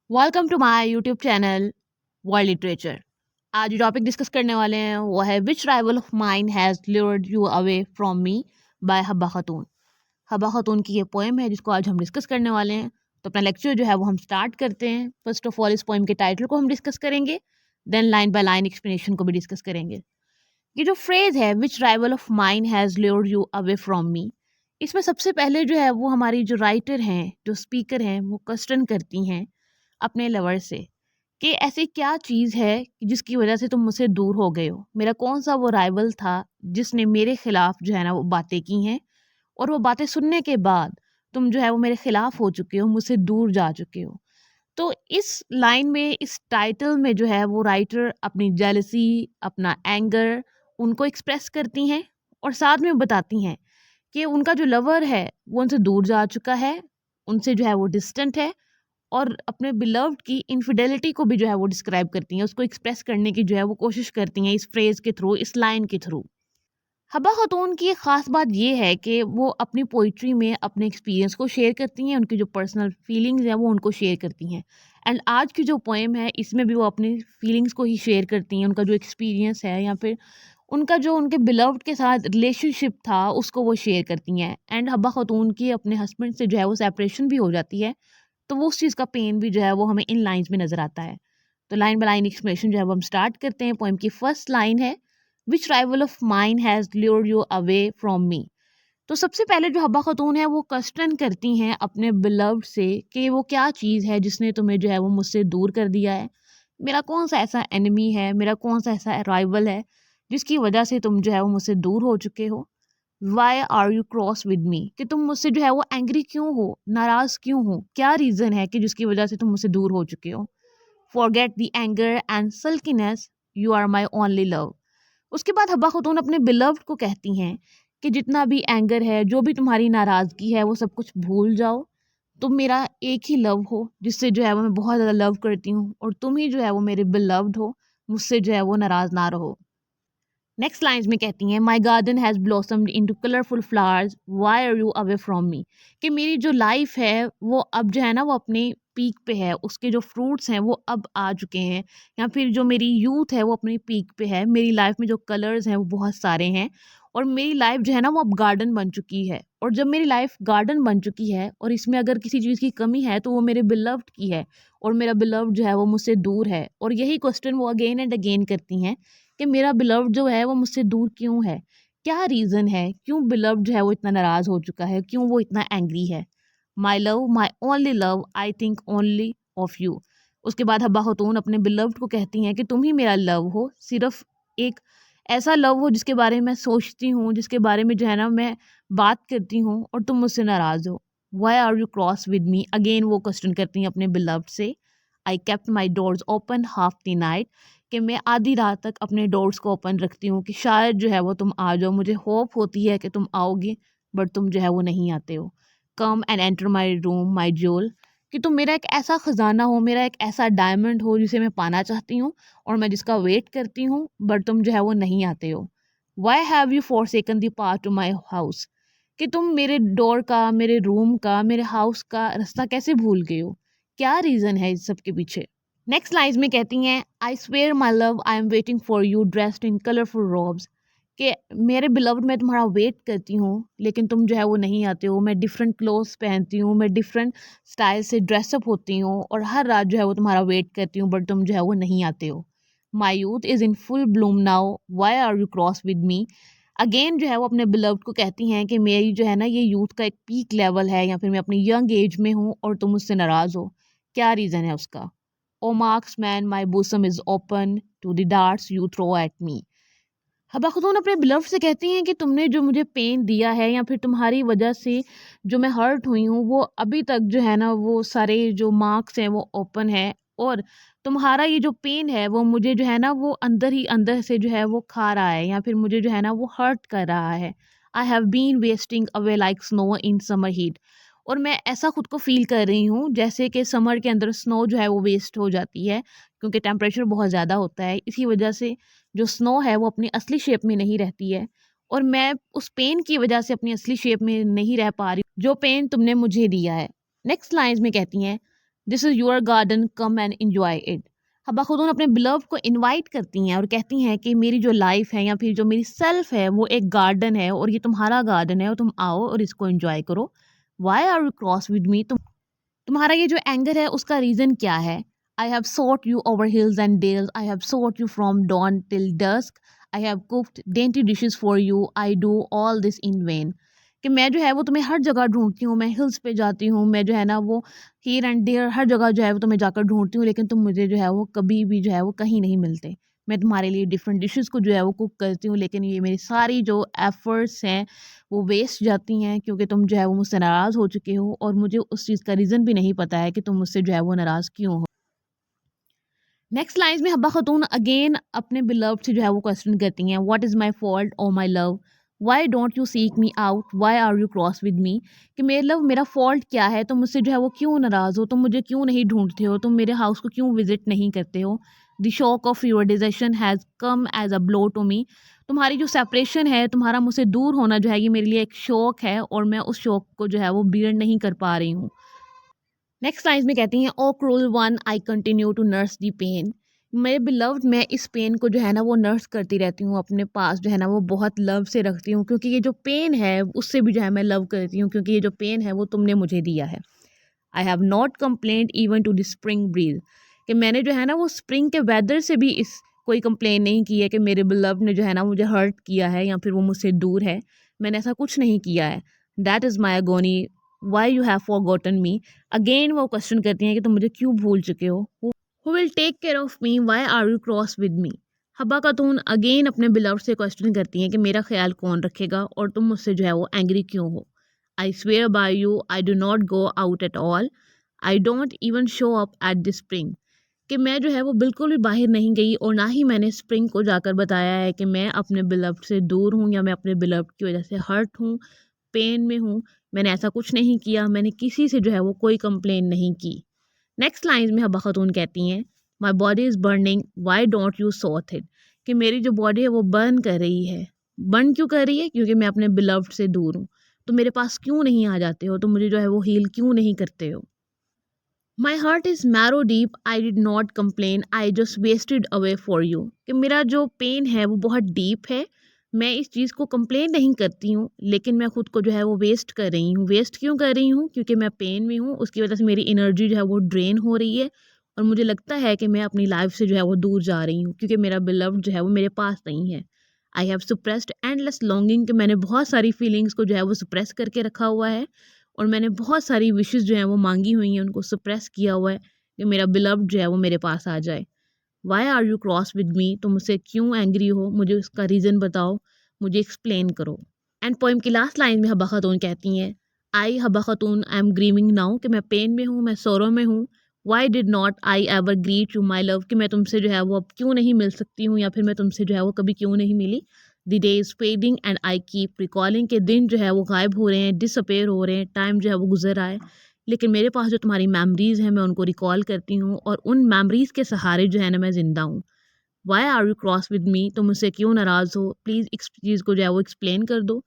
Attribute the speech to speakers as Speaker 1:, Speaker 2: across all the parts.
Speaker 1: Welcome to my YouTube channel world literature. आज जो topic discuss करने वाले हैं वो है which rival of mine has lured you away from me by Habba Khatoon. Habba खातून की ये पोएम है जिसको आज हम डिस्कस करने वाले हैं। तो अपना लेक्चर जो है वो हम स्टार्ट करते हैं। फर्स्ट ऑफ ऑल इस पोएम के टाइटल को हम डिस्कस करेंगे, then line by line explanation को भी डिस्कस करेंगे। ये जो फ्रेज है which rival of mine has lured you away from me, इसमें सबसे पहले जो है वो हमारी जो राइटर हैं, जो स्पीकर हैं, वो क्वेश्चन करती हैं अपने लवर से कि ऐसी क्या चीज़ है कि जिसकी वजह से तुम मुझसे दूर हो गए हो। मेरा कौन सा वो राइवल था जिसने मेरे खिलाफ जो है ना वो बातें की हैं, और वो बातें सुनने के बाद तुम जो है वो मेरे खिलाफ हो चुके हो, मुझसे दूर जा चुके हो। तो इस लाइन में, इस टाइटल में जो है वो राइटर अपनी जेलसी, अपना एंगर उनको एक्सप्रेस करती हैं और साथ में बताती हैं कि उनका जो लवर है वो उनसे दूर जा चुका है, उनसे जो है वो डिस्टेंट है, और अपने बिलव्ड की इनफिडेलिटी को भी जो है वो डिस्क्राइब करती हैं, उसको एक्सप्रेस करने की जो है वो कोशिश करती हैं इस फ्रेज के थ्रू, इस लाइन के थ्रू। हब्बा खातून की एक ख़ास बात ये है कि वो अपनी पोइट्री में अपने एक्सपीरियंस को शेयर करती हैं, उनकी जो पर्सनल फीलिंग्स हैं वो उनको शेयर करती हैं। एंड आज की जो पोएम है इसमें भी वो अपनी फीलिंग्स को ही शेयर करती हैं, उनका जो एक्सपीरियंस है या फिर उनका जो उनके बिलव्ड के साथ रिलेशनशिप था उसको वो शेयर करती हैं। एंड हब्बा खातून की अपने हस्बैंड से जो है वो सेपरेशन भी हो जाती है, तो वो उस चीज़ का पेन भी जो है वो हमें इन लाइन्स में नज़र आता है। तो लाइन बाय लाइन एक्सप्लेनेशन जो है वो हम स्टार्ट करते हैं। पोएम की फर्स्ट लाइन है which rival of mine has lured you away from me. तो सबसे पहले जो हब्बा खातून है वो क्वेश्चन करती हैं अपने बिलव्ड से कि वो क्या चीज़ है जिसने तुम्हें जो है वो मुझसे दूर कर दिया है। मेरा कौन सा ऐसा एनिमी है, मेरा कौन सा ऐसा राइवल है जिसकी वजह से तुम जो है वो मुझसे दूर हो चुके हो। Why are you cross with me, कि तुम मुझसे जो है वो एंग्री क्यों हो, नाराज़ क्यों हो, क्या रीज़न है कि जिसकी वजह से तुम मुझसे दूर हो चुके हो। Forget the anger and sulkiness, you are my only love. उसके बाद हब्बा खातून अपने बिलव्ड को कहती हैं कि जितना भी एंगर है, जो भी तुम्हारी नाराज़गी है, वो सब कुछ भूल जाओ। तुम मेरा एक ही लव हो जिससे जो है वो मैं बहुत ज़्यादा लव करती हूँ, और तुम ही जो है वो मेरे बिलव्ड हो, मुझसे जो है वो नाराज़ ना रहो। नेक्स्ट लाइन्स में कहती हैं my garden has blossomed into colourful flowers, why are you away from me. कि मेरी जो लाइफ है वो अब जो है ना वो अपने पीक पे है, उसके जो फ्रूट्स हैं वो अब आ चुके हैं, या फिर जो मेरी यूथ है वो अपनी पीक पे है। मेरी लाइफ में जो कलर्स हैं वो बहुत सारे हैं, और मेरी लाइफ जो है ना वो अब गार्डन बन चुकी है। और जब मेरी लाइफ गार्डन बन चुकी है और इसमें अगर किसी चीज़ की कमी है तो वो मेरे बिलव्ड की है, और मेरा बिलव्ड जो है वो मुझसे दूर है। और यही क्वेश्चन वो अगेन एंड अगेन करती हैं कि मेरा बिलव्ड जो है वो मुझसे दूर क्यों है, क्या रीज़न है, क्यों बिलव्ड जो है वो इतना नाराज़ हो चुका है, क्यों वो इतना एंग्री है। My love, my only love, I think only of you. उसके बाद हब्बा खातून अपने बिलव्ड को कहती हैं कि तुम ही मेरा लव हो, सिर्फ एक ऐसा लव हो जिसके बारे में मैं सोचती हूँ, जिसके बारे में जो है ना मैं बात करती हूँ, और तुम मुझसे नाराज़ हो। Why are you cross with me, again वो क्वेश्चन करती हैं अपने बिलव्ड से। I kept my doors open half the night, कि मैं आधी रात तक अपने डोर्स को ओपन रखती हूँ कि शायद जो है वो तुम आ जाओ, मुझे होप होती है कि तुम आओगे, बट तुम जो है वो नहीं आते हो। Come and enter my room my jewel, कि तुम मेरा एक ऐसा ख़जाना हो, मेरा एक ऐसा डायमंड हो जिसे मैं पाना चाहती हूँ और मैं जिसका वेट करती हूँ, बट तुम जो है वो नहीं आते हो। Why have you forsaken the path to my house, कि तुम मेरे डोर का, मेरे रूम का, मेरे हाउस का रास्ता कैसे भूल गए हो, क्या रीज़न है इस सब के पीछे। नेक्स्ट लाइन्स में कहती हैं I swear my love I am waiting for you dressed in colourful robes, कि मेरे बिलव्ड मैं तुम्हारा वेट करती हूँ लेकिन तुम जो है वो नहीं आते हो। मैं डिफरेंट क्लोथ्स पहनती हूँ, मैं डिफरेंट स्टाइल से ड्रेसअप होती हूँ, और हर रात जो है वो तुम्हारा वेट करती हूँ, बट तुम जो है वो नहीं आते हो। My youth is in full bloom now, why are you cross with me. Again जो है वो अपने बिलव्ड को कहती हैं कि मेरी जो है ना ये यूथ का एक पीक लेवल है, या फिर मैं अपनी यंग एज में हूँ और तुम मुझसे नाराज़ हो, क्या रीज़न है उसका। O marksman my bosom is open to the darts you throw at me. Habba Khatoon अपने बिलव से कहती हैं कि तुमने जो मुझे पेन दिया है, या फिर तुम्हारी वजह से जो मैं हर्ट हुई हूँ, वो अभी तक जो है ना वो सारे जो मार्क्स हैं वो ओपन है, और तुम्हारा ये जो पेन है वो मुझे जो है ना वो अंदर ही अंदर से जो है वो खा रहा है, या फिर मुझे जो है ना वो हर्ट कर रहा है। I have been wasting away like snow in summer heat, और मैं ऐसा खुद को फील कर रही हूँ जैसे कि समर के अंदर स्नो जो है वो वेस्ट हो जाती है, क्योंकि टेम्परेचर बहुत ज़्यादा होता है, इसी वजह से जो स्नो है वो अपनी असली शेप में नहीं रहती है, और मैं उस पेन की वजह से अपनी असली शेप में नहीं रह पा रही जो पेन तुमने मुझे दिया है। नेक्स्ट लाइन्स में कहती हैं this is your garden, come and enjoy it. Habba Khatoon अपने बिलव को इनवाइट करती हैं और कहती हैं कि मेरी जो लाइफ है या फिर जो मेरी सेल्फ है वो एक गार्डन है और ये तुम्हारा गार्डन है और तुम आओ और इसको एंजॉय करो। Why are you cross with me? तुम्हारा ये जो एंगर है उसका रीज़न क्या है? I have sought you over hills and dales. I have sought you from dawn till dusk. I have cooked dainty dishes for you. I do all this in vain. कि मैं जो है वो तुम्हें हर जगह ढूंढती हूँ, मैं हिल्स पे जाती हूँ, मैं जो है ना वो हियर एंड देयर हर जगह जो है वो तुम्हें जाकर ढूंढती हूँ, लेकिन तुम मुझे जो है वो कभी भी जो है वो कहीं नहीं मिलते। मैं तुम्हारे लिए डिफरेंट डिशेस को जो है वो कुक करती हूँ, लेकिन ये मेरी सारी जो एफर्ट्स हैं वो वेस्ट जाती हैं, क्योंकि तुम जो है वो मुझसे नाराज़ हो चुके हो और मुझे उस चीज़ का रीज़न भी नहीं पता है कि तुम मुझसे जो है वो नाराज़ क्यों हो। नेक्स्ट लाइन्स में हब्बा खातून अगेन अपने बिलव्ड से जो है वो क्वेश्चन करती हैं, what is my fault oh my love, why don't you seek me out, why are you cross with me? कि मेरे लव मेरा फॉल्ट क्या है, तुम मुझसे जो है वो क्यों नाराज़ हो, तुम मुझे क्यों नहीं ढूंढते हो, तुम मेरे हाउस को क्यों विजिट नहीं करते हो? The shock of your decision has come as a blow to me. तुम्हारी जो सेपरेशन है, तुम्हारा मुझसे दूर होना जो है ये मेरे लिए एक शौक है और मैं उस शौक को जो है वो बियर नहीं कर पा रही हूँ। नेक्स्ट लाइन्स में कहती हैं, O cruel one I continue to nurse the pain. मेरे बिलव्ड मैं इस पेन को जो है ना वो नर्स करती रहती हूँ, अपने पास जो है ना वो बहुत लव से रखती हूँ, क्योंकि ये जो पेन है उससे भी जो है मैं लव करती हूँ, क्योंकि ये जो पेन है वो तुमने मुझे दिया है। I have not complaint even to the spring breeze. कि मैंने जो है ना वो स्प्रिंग के वेदर से भी इस कोई कंप्लेन नहीं की है कि मेरे बिलव्ड ने जो है ना मुझे हर्ट किया है या फिर वो मुझसे दूर है। मैंने ऐसा कुछ नहीं किया है। That is my agony, why you have forgotten me. Again वो क्वेश्चन करती हैं कि तुम मुझे क्यों भूल चुके हो। Who will take care of me, why are you cross with me? Habba Khatoon again अपने बिलव्ड से क्वेश्चन करती हैं कि मेरा ख्याल कौन रखेगा और तुम मुझसे जो है वो एंग्री क्यों हो। I swear by you I do not go out at all, I don't even show up at the spring. कि मैं जो है वो बिल्कुल भी बाहर नहीं गई और ना ही मैंने स्प्रिंग को जाकर बताया है कि मैं अपने बिलव्ड से दूर हूँ या मैं अपने बिलव्ड की वजह से हर्ट हूँ, पेन में हूँ। मैंने ऐसा कुछ नहीं किया, मैंने किसी से जो है वो कोई कंप्लेन नहीं की। नेक्स्ट लाइन में हब्बा खातून कहती हैं, my body is burning, why don't you soothe it? कि मेरी जो बॉडी है वो बर्न कर रही है। बर्न क्यों कर रही है? क्योंकि मैं अपने बिलव्ड से दूर हूँ। तो मेरे पास क्यों नहीं आ जाते हो, तो मुझे जो है वो हील क्यों नहीं करते हो? My heart is marrow deep, I did not complain, I just wasted away for you. कि मेरा जो पेन है वो बहुत डीप है, मैं इस चीज़ को कंप्लेन नहीं करती हूँ, लेकिन मैं खुद को जो है वो वेस्ट कर रही हूँ। वेस्ट क्यों कर रही हूँ? क्योंकि मैं पेन में हूँ, उसकी वजह से मेरी एनर्जी जो है वो ड्रेन हो रही है और मुझे लगता है कि मैं अपनी लाइफ से जो है वो दूर जा रही हूँ, क्योंकि मेरा बिलव्ड जो है वो मेरे पास नहीं है। I have suppressed endless longing, कि मैंने बहुत सारी फीलिंग्स को जो है वो सप्रेस करके रखा हुआ है और मैंने बहुत सारी विशेस जो हैं वो मांगी हुई हैं, उनको सप्रेस किया हुआ है कि मेरा बिलव्ड जो है वो मेरे पास आ जाए। Why are you cross with me? तो मुझसे क्यों एंग्री हो, मुझे उसका रीज़न बताओ, मुझे एक्सप्लेन करो। एंड पोइम की लास्ट लाइन में हब्बा खातून कहती हैं, आई हब्बा खातून आई एम ग्रीविंग नाउ, कि मैं पेन में हूँ, मैं सोरो में हूँ। Why did not I ever greet you my love? कि मैं तुमसे जो है वो अब क्यों नहीं मिल सकती हूँ या फिर मैं तुमसे जो है वो कभी क्यों नहीं मिली। The day is fading and I keep recalling, के दिन जो है वो गायब हो रहे हैं, डिसअपेयर हो रहे हैं, टाइम जो है वो गुजर रहा है, लेकिन मेरे पास जो तुम्हारी मेमोरीज़ हैं मैं उनको रिकॉल करती हूँ और उन मेमोरीज़ के सहारे जो है ना मैं ज़िंदा हूँ। Why are you cross with me? तो मुझसे क्यों नाराज़ हो? प्लीज़ इस चीज़ को जो है वो एक्सप्लेन कर दो,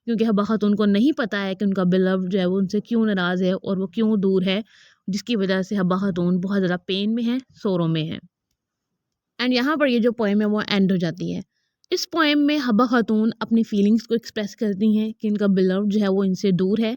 Speaker 1: क्योंकि हब्बा खातून को नहीं पता है कि उनका बिलव्ड जो है वो उनसे क्यों नाराज़ है और वो क्यों दूर है, जिसकी वजह से हब्बा खातून बहुत ज़्यादा पेन में है, सोरों में है। एंड यहाँ पर ये जो पोएम है वो एंड हो जाती है। इस पोएम में हब्बा खातून अपनी फीलिंग्स को एक्सप्रेस करती हैं कि इनका बिलव्ड जो है वो इनसे दूर है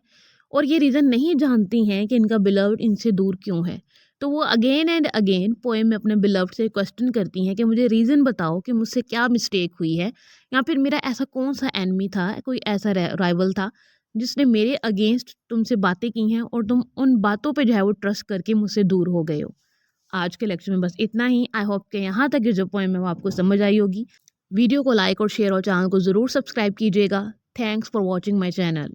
Speaker 1: और ये रीज़न नहीं जानती हैं कि इनका बिलव्ड इनसे दूर क्यों है। तो वो अगेन एंड अगेन पोएम में अपने बिलव्ड से क्वेश्चन करती हैं कि मुझे रीज़न बताओ कि मुझसे क्या मिस्टेक हुई है या फिर मेरा ऐसा कौन सा एनिमी था, कोई ऐसा राइवल था जिसने मेरे अगेंस्ट तुमसे बातें की हैं और तुम उन बातों पे जो है वो ट्रस्ट करके मुझसे दूर हो गए हो। आज के लेक्चर में बस इतना ही। आई होप कि यहाँ तक की जो पोएम है वो आपको समझ आई होगी। वीडियो को लाइक और शेयर और चैनल को ज़रूर सब्सक्राइब कीजिएगा। Thanks for watching my channel.